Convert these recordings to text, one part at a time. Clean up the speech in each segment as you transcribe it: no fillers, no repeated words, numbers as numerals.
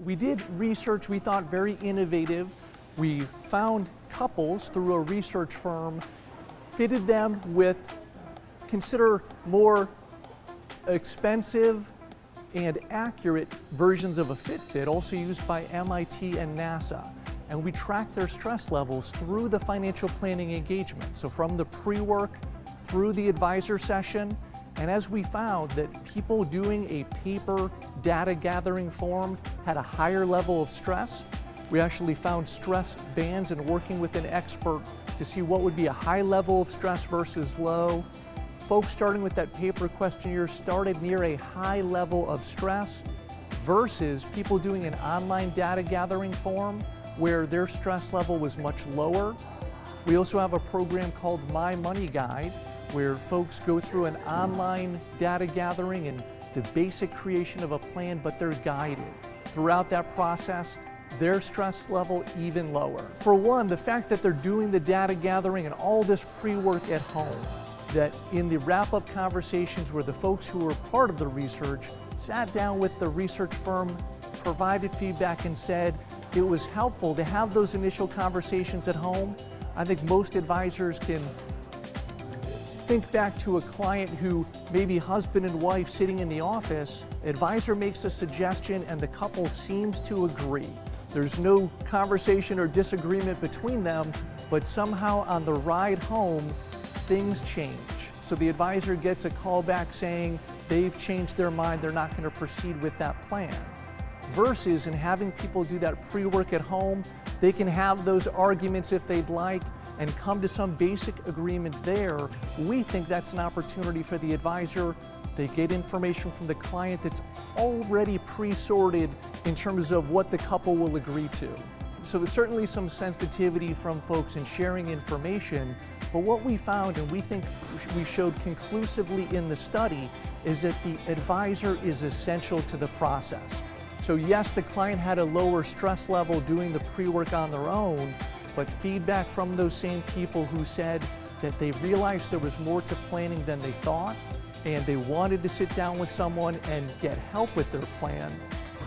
We did research we thought very innovative. We found couples through a research firm, fitted them with consider more expensive and accurate versions of a Fitbit, also used by MIT and NASA. And we tracked their stress levels through the financial planning engagement. So from the pre-work through the advisor session. And as we found that people doing a paper data gathering form had a higher level of stress, we actually found stress bands and working with an expert to see what would be a high level of stress versus low. Folks starting with that paper questionnaire started near a high level of stress versus people doing an online data gathering form where their stress level was much lower. We also have a program called My Money Guide, where folks go through an online data gathering and the basic creation of a plan, but they're guided. Throughout that process, their stress level even lower. For one, the fact that they're doing the data gathering and all this pre-work at home, that in the wrap-up conversations where the folks who were part of the research sat down with the research firm, provided feedback and said it was helpful to have those initial conversations at home. I think most advisors can think back to a client who maybe husband and wife sitting in the office, advisor makes a suggestion and the couple seems to agree. There's no conversation or disagreement between them, but somehow on the ride home, things change. So the advisor gets a call back saying they've changed their mind, they're not going to proceed with that plan. Versus in having people do that pre-work at home, they can have those arguments if they'd like and come to some basic agreement there. We think that's an opportunity for the advisor. They get information from the client that's already pre-sorted in terms of what the couple will agree to. So there's certainly some sensitivity from folks in sharing information, but what we found, and we think we showed conclusively in the study, is that the advisor is essential to the process. So yes, the client had a lower stress level doing the pre-work on their own, but feedback from those same people who said that they realized there was more to planning than they thought, and they wanted to sit down with someone and get help with their plan.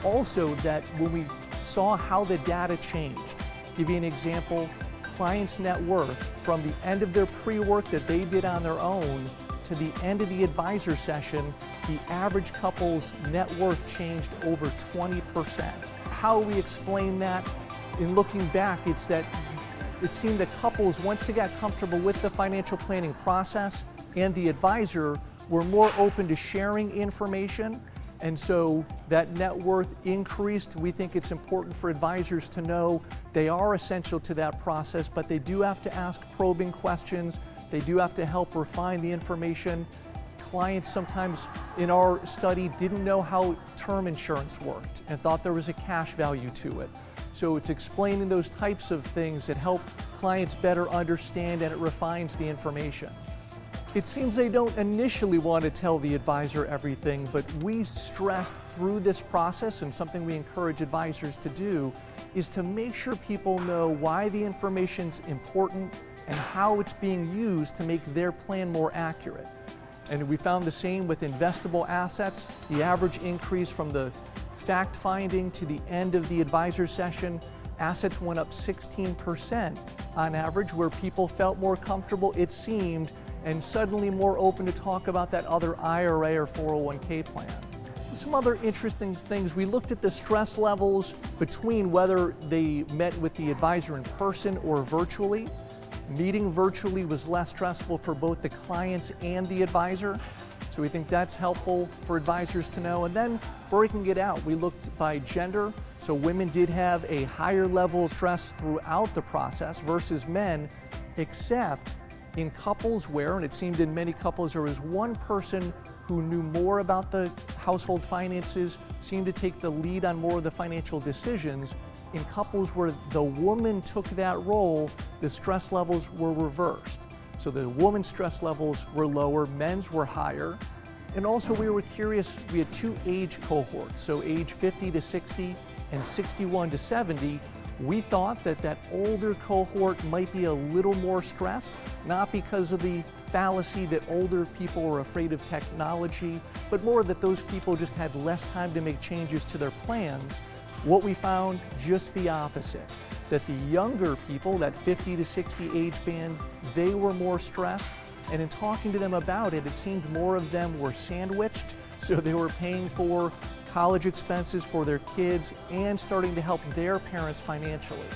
Also, that when we saw how the data changed, give you an example, clients' net worth from the end of their pre-work that they did on their own to the end of the advisor session, the average couple's net worth changed over 20%. How we explain that? In looking back, it's that it seemed that couples, once they got comfortable with the financial planning process and the advisor, were more open to sharing information, and so that net worth increased. We think it's important for advisors to know they are essential to that process, but they do have to ask probing questions. They do have to help refine the information. Clients sometimes in our study didn't know how term insurance worked and thought there was a cash value to it. So it's explaining those types of things that help clients better understand, and it refines the information. It seems they don't initially want to tell the advisor everything, but we stressed through this process, and something we encourage advisors to do, is to make sure people know why the information's important and how it's being used to make their plan more accurate. And we found the same with investable assets. The average increase from the fact-finding to the end of the advisor session, assets went up 16% on average, where people felt more comfortable, it seemed, and suddenly more open to talk about that other IRA or 401k plan. Some other interesting things, we looked at the stress levels between whether they met with the advisor in person or virtually. Meeting virtually was less stressful for both the clients and the advisor. So we think that's helpful for advisors to know. And then breaking it out, we looked by gender. So women did have a higher level of stress throughout the process versus men, except in couples where, and it seemed in many couples, there was one person who knew more about the household finances, seemed to take the lead on more of the financial decisions. In couples where the woman took that role, the stress levels were reversed. So the woman's stress levels were lower, men's were higher. And also we were curious, we had two age cohorts, so age 50 to 60 and 61 to 70. We thought that that older cohort might be a little more stressed, not because of the fallacy that older people were afraid of technology, but more that those people just had less time to make changes to their plans. What we found, just the opposite, that the younger people, that 50 to 60 age band, they were more stressed. And in talking to them about it, it seemed more of them were sandwiched, so they were paying for college expenses for their kids and starting to help their parents financially.